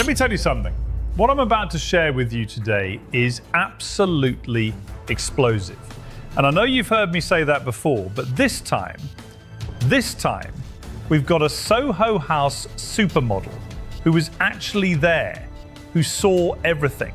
Let me tell you something. What I'm about to share with you today is absolutely explosive. And I know you've heard me say that before, but this time, we've got a Soho House supermodel who was actually there, who saw everything.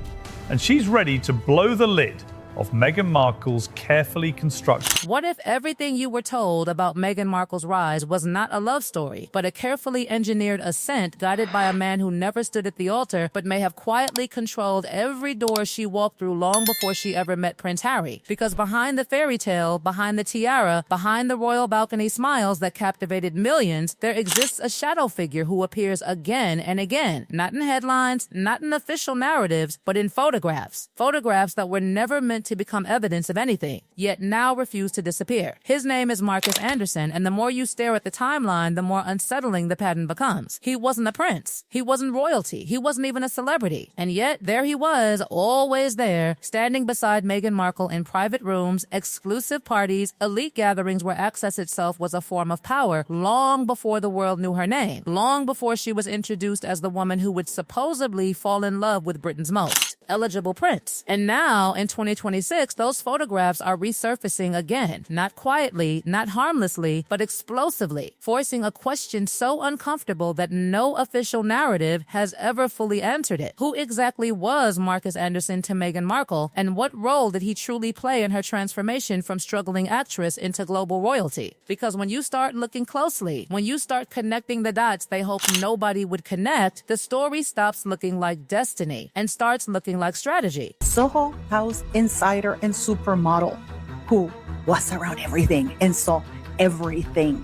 And she's ready to blow the lid of Meghan Markle's carefully constructed. What if everything you were told about Meghan Markle's rise was not a love story, but a carefully engineered ascent guided by a man who never stood at the altar, but may have quietly controlled every door she walked through long before she ever met Prince Harry? Because behind the fairy tale, behind the tiara, behind the royal balcony smiles that captivated millions, there exists a shadow figure who appears again and again, not in headlines, not in official narratives, but in photographs. Photographs that were never meant to become evidence of anything, yet now refuse to disappear. His name is Marcus Anderson, and the more you stare at the timeline, the more unsettling the pattern becomes. He wasn't a prince. He wasn't royalty. He wasn't even a celebrity. And yet, there he was, always there, standing beside Meghan Markle in private rooms, exclusive parties, elite gatherings where access itself was a form of power, long before the world knew her name, long before she was introduced as the woman who would supposedly fall in love with Britain's most eligible prince. And now, in 2026, those photographs are resurfacing again, not quietly, not harmlessly, but explosively, forcing a question so uncomfortable that no official narrative has ever fully answered it. Who exactly was Marcus Anderson to Meghan Markle, and what role did he truly play in her transformation from struggling actress into global royalty? Because when you start looking closely, when you start connecting the dots they hope nobody would connect, the story stops looking like destiny and starts looking like strategy. Soho House insider and supermodel who was around everything and saw everything.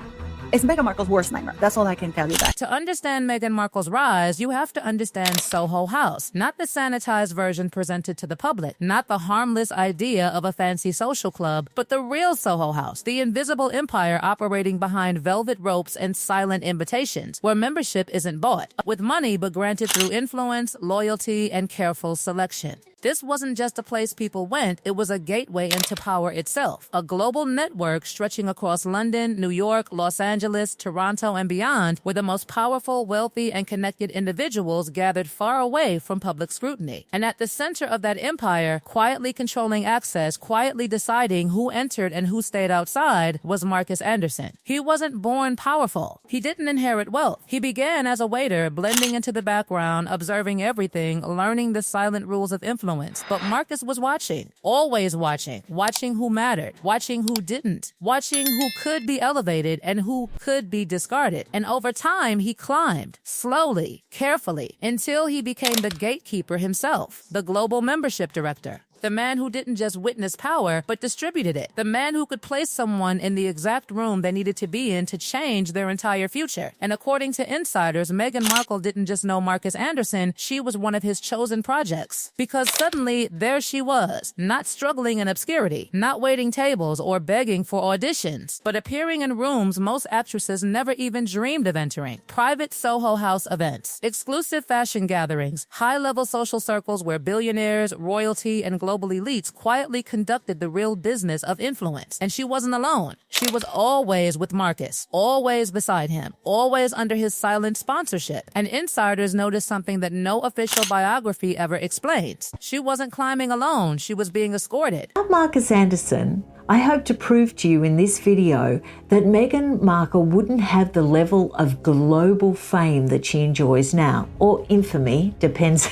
It's Meghan Markle's worst nightmare. That's all I can tell you that. To understand Meghan Markle's rise, you have to understand Soho House, not the sanitized version presented to the public, not the harmless idea of a fancy social club, but the real Soho House, the invisible empire operating behind velvet ropes and silent invitations, where membership isn't bought, with money but granted through influence, loyalty, and careful selection. This wasn't just a place people went, it was a gateway into power itself, a global network stretching across London, New York, Los Angeles, Toronto, and beyond, where the most powerful, wealthy, and connected individuals gathered far away from public scrutiny. And at the center of that empire, quietly controlling access, quietly deciding who entered and who stayed outside, was Marcus Anderson. He wasn't born powerful. He didn't inherit wealth. He began as a waiter, blending into the background, observing everything, learning the silent rules of influence. But Marcus was watching, always watching who mattered, watching who didn't, watching who could be elevated and who could be discarded. And over time, he climbed, slowly, carefully, until he became the gatekeeper himself, the global membership director. The man who didn't just witness power, but distributed it. The man who could place someone in the exact room they needed to be in to change their entire future. And according to insiders, Meghan Markle didn't just know Marcus Anderson, she was one of his chosen projects. Because suddenly, there she was, not struggling in obscurity, not waiting tables or begging for auditions, but appearing in rooms most actresses never even dreamed of entering. Private Soho House events, exclusive fashion gatherings, high-level social circles where billionaires, royalty, and global elites quietly conducted the real business of influence. And she wasn't alone. She was always with Marcus, always beside him, always under his silent sponsorship. And insiders noticed something that no official biography ever explains. She wasn't climbing alone. She was being escorted. Marcus Anderson, I hope to prove to you in this video that Meghan Markle wouldn't have the level of global fame that she enjoys now, or infamy, depends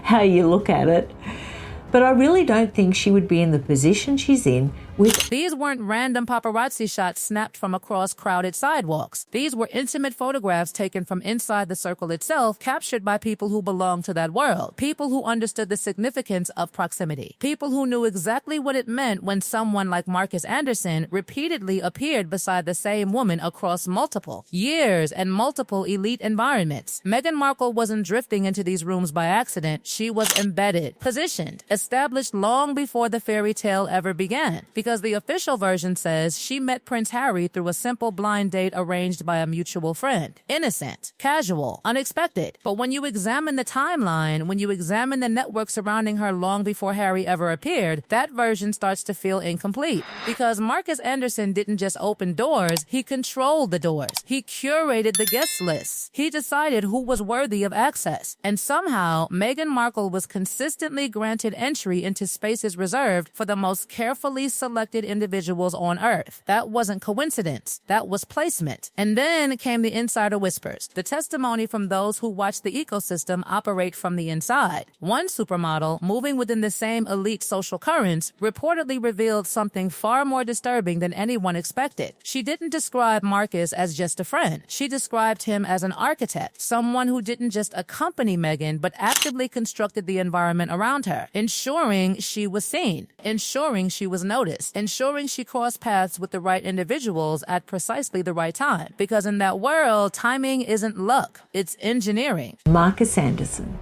how you look at it. But I really don't think she would be in the position she's in with... These weren't random paparazzi shots snapped from across crowded sidewalks. These were intimate photographs taken from inside the circle itself, captured by people who belonged to that world. People who understood the significance of proximity. People who knew exactly what it meant when someone like Marcus Anderson repeatedly appeared beside the same woman across multiple years and multiple elite environments. Meghan Markle wasn't drifting into these rooms by accident. She was embedded, positioned, established long before the fairy tale ever began. Because because the official version says she met Prince Harry through a simple blind date arranged by a mutual friend. Innocent, casual, unexpected. But when you examine the timeline, when you examine the network surrounding her long before Harry ever appeared, that version starts to feel incomplete. Because Marcus Anderson didn't just open doors, he controlled the doors. He curated the guest lists. He decided who was worthy of access. And somehow, Meghan Markle was consistently granted entry into spaces reserved for the most carefully selected individuals on Earth. That wasn't coincidence. That was placement. And then came the insider whispers, the testimony from those who watched the ecosystem operate from the inside. One supermodel, moving within the same elite social currents, reportedly revealed something far more disturbing than anyone expected. She didn't describe Marcus as just a friend. She described him as an architect, someone who didn't just accompany Meghan, but actively constructed the environment around her, ensuring she was seen, ensuring she was noticed, ensuring she crossed paths with the right individuals at precisely the right time. Because in that world, timing isn't luck, it's engineering. Marcus Anderson.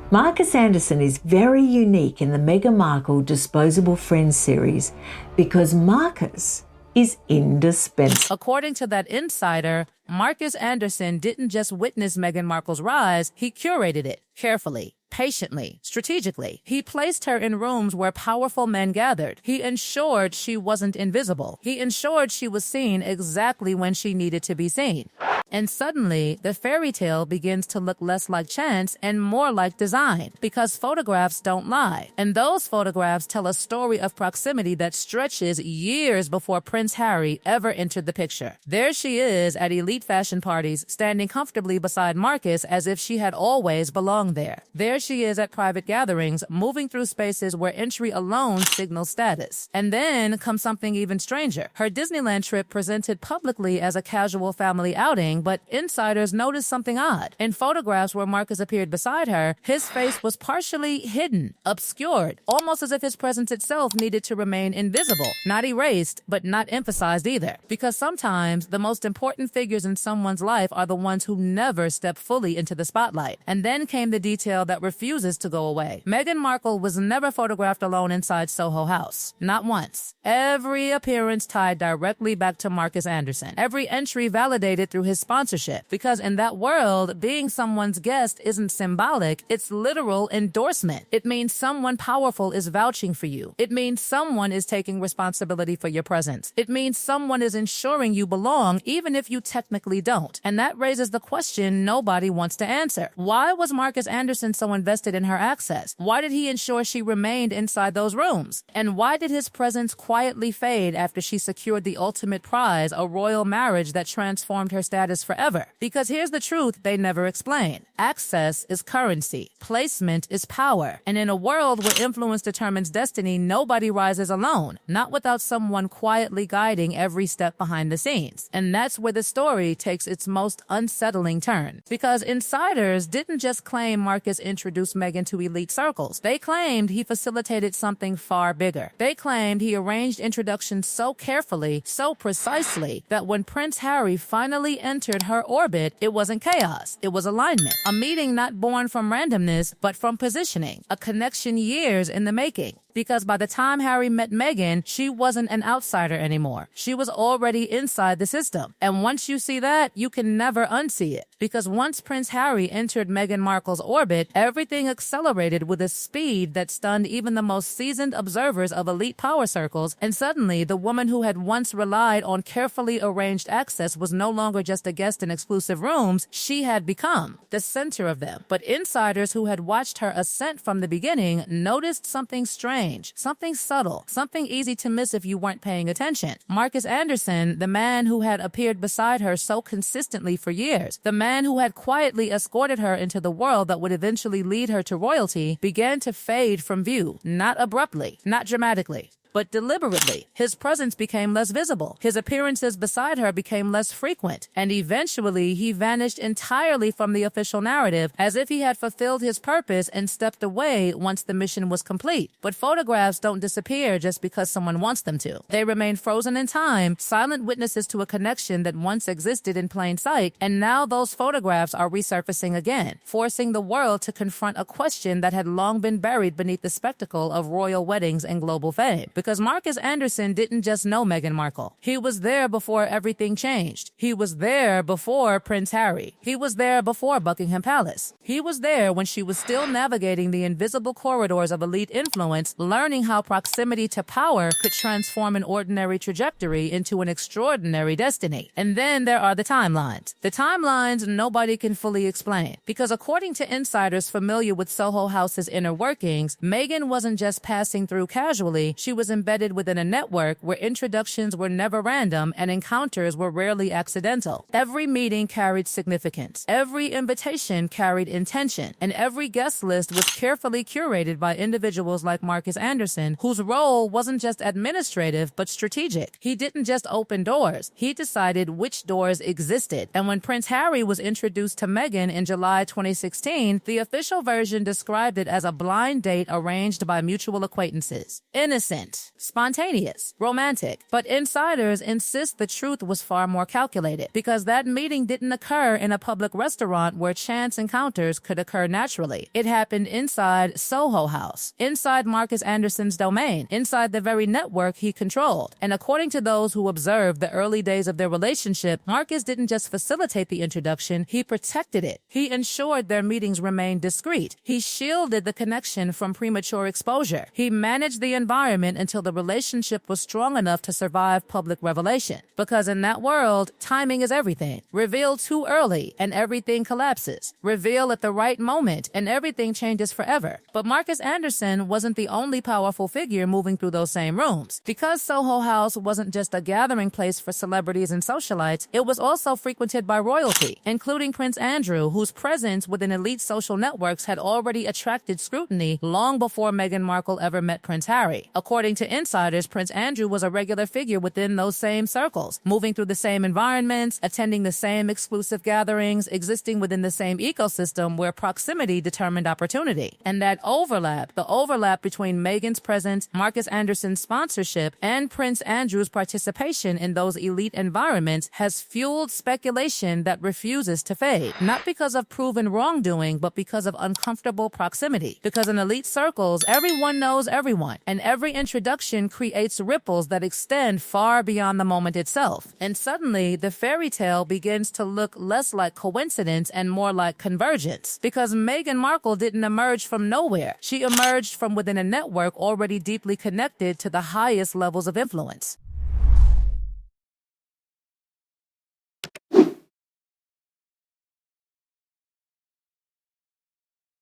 Marcus Anderson is very unique in the Meghan Markle Disposable Friends series because Marcus is indispensable. According to that insider, Marcus Anderson didn't just witness Meghan Markle's rise, he curated it carefully, patiently, strategically. He placed her in rooms where powerful men gathered. He ensured she wasn't invisible. He ensured she was seen exactly when she needed to be seen. And suddenly, the fairy tale begins to look less like chance and more like design, because photographs don't lie. And those photographs tell a story of proximity that stretches years before Prince Harry ever entered the picture. There she is at elite fashion parties, standing comfortably beside Marcus as if she had always belonged there. There she is at private gatherings, moving through spaces where entry alone signals status. And then comes something even stranger. Her Disneyland trip presented publicly as a casual family outing, but insiders noticed something odd. In photographs where Marcus appeared beside her, his face was partially hidden, obscured, almost as if his presence itself needed to remain invisible, not erased, but not emphasized either. Because sometimes the most important figures in someone's life are the ones who never step fully into the spotlight. And then came the detail that refuses to go away. Meghan Markle was never photographed alone inside Soho House. Not once. Every appearance tied directly back to Marcus Anderson. Every entry validated through his sponsorship. Because in that world, being someone's guest isn't symbolic, it's literal endorsement. It means someone powerful is vouching for you. It means someone is taking responsibility for your presence. It means someone is ensuring you belong, even if you technically don't. And that raises the question nobody wants to answer. Why was Marcus Anderson so invested in her access? Why did he ensure she remained inside those rooms? And why did his presence quietly fade after she secured the ultimate prize, a royal marriage that transformed her status forever? Because here's the truth they never explain. Access is currency. Placement is power. And in a world where influence determines destiny, nobody rises alone, not without someone quietly guiding every step behind the scenes. And that's where the story takes its most unsettling turn. Because insiders didn't just claim Marcus introduced Meghan to elite circles. They claimed he facilitated something far bigger. They claimed he arranged introductions so carefully, so precisely, that when Prince Harry finally entered her orbit, it wasn't chaos. It was alignment. A meeting not born from randomness, but from positioning. A connection years in the making. Because by the time Harry met Meghan, she wasn't an outsider anymore. She was already inside the system. And once you see that, you can never unsee it. Because once Prince Harry entered Meghan Markle's orbit, everything accelerated with a speed that stunned even the most seasoned observers of elite power circles, and suddenly the woman who had once relied on carefully arranged access was no longer just a guest in exclusive rooms, she had become the center of them. But insiders who had watched her ascent from the beginning noticed something strange, something subtle, something easy to miss if you weren't paying attention. Marcus Anderson, the man who had appeared beside her so consistently for years, the man who had quietly escorted her into the world that would eventually lead her to royalty, began to fade from view, not abruptly, not dramatically, but deliberately. His presence became less visible. His appearances beside her became less frequent. And eventually, he vanished entirely from the official narrative, as if he had fulfilled his purpose and stepped away once the mission was complete. But photographs don't disappear just because someone wants them to. They remain frozen in time, silent witnesses to a connection that once existed in plain sight, and now those photographs are resurfacing again, forcing the world to confront a question that had long been buried beneath the spectacle of royal weddings and global fame. because Marcus Anderson didn't just know Meghan Markle. He was there before everything changed. He was there before Prince Harry. He was there before Buckingham Palace. He was there when she was still navigating the invisible corridors of elite influence, learning how proximity to power could transform an ordinary trajectory into an extraordinary destiny. And then there are the timelines. The timelines nobody can fully explain, because according to insiders familiar with Soho House's inner workings, Meghan wasn't just passing through casually, she was embedded within a network where introductions were never random and encounters were rarely accidental. Every meeting carried significance. Every invitation carried intention, and every guest list was carefully curated by individuals like Marcus Anderson, whose role wasn't just administrative but strategic. He didn't just open doors, he decided which doors existed. And when Prince Harry was introduced to Meghan in July 2016, the official version described it as a blind date arranged by mutual acquaintances. Innocent, spontaneous, romantic. But insiders insist the truth was far more calculated, because that meeting didn't occur in a public restaurant where chance encounters could occur naturally. It happened inside Soho House, inside Marcus Anderson's domain, inside the very network he controlled. And according to those who observed the early days of their relationship, Marcus didn't just facilitate the introduction, he protected it. He ensured their meetings remained discreet. He shielded the connection from premature exposure. He managed the environment until the relationship was strong enough to survive public revelation. Because in that world, timing is everything. Reveal too early and everything collapses. Reveal at the right moment and everything changes forever. But Marcus Anderson wasn't the only powerful figure moving through those same rooms. Because Soho House wasn't just a gathering place for celebrities and socialites, it was also frequented by royalty, including Prince Andrew, whose presence within elite social networks had already attracted scrutiny long before Meghan Markle ever met Prince Harry. According to insiders, Prince Andrew was a regular figure within those same circles, moving through the same environments, attending the same exclusive gatherings, existing within the same ecosystem where proximity determined opportunity. And that overlap, the overlap between Meghan's presence, Marcus Anderson's sponsorship, and Prince Andrew's participation in those elite environments has fueled speculation that refuses to fade. Not because of proven wrongdoing, but because of uncomfortable proximity. Because in elite circles, everyone knows everyone, and every introduction creates ripples that extend far beyond the moment itself. And suddenly, the fairy tale begins to look less like coincidence and more like convergence. Because Meghan Markle didn't emerge from nowhere. She emerged from within a network already deeply connected to the highest levels of influence.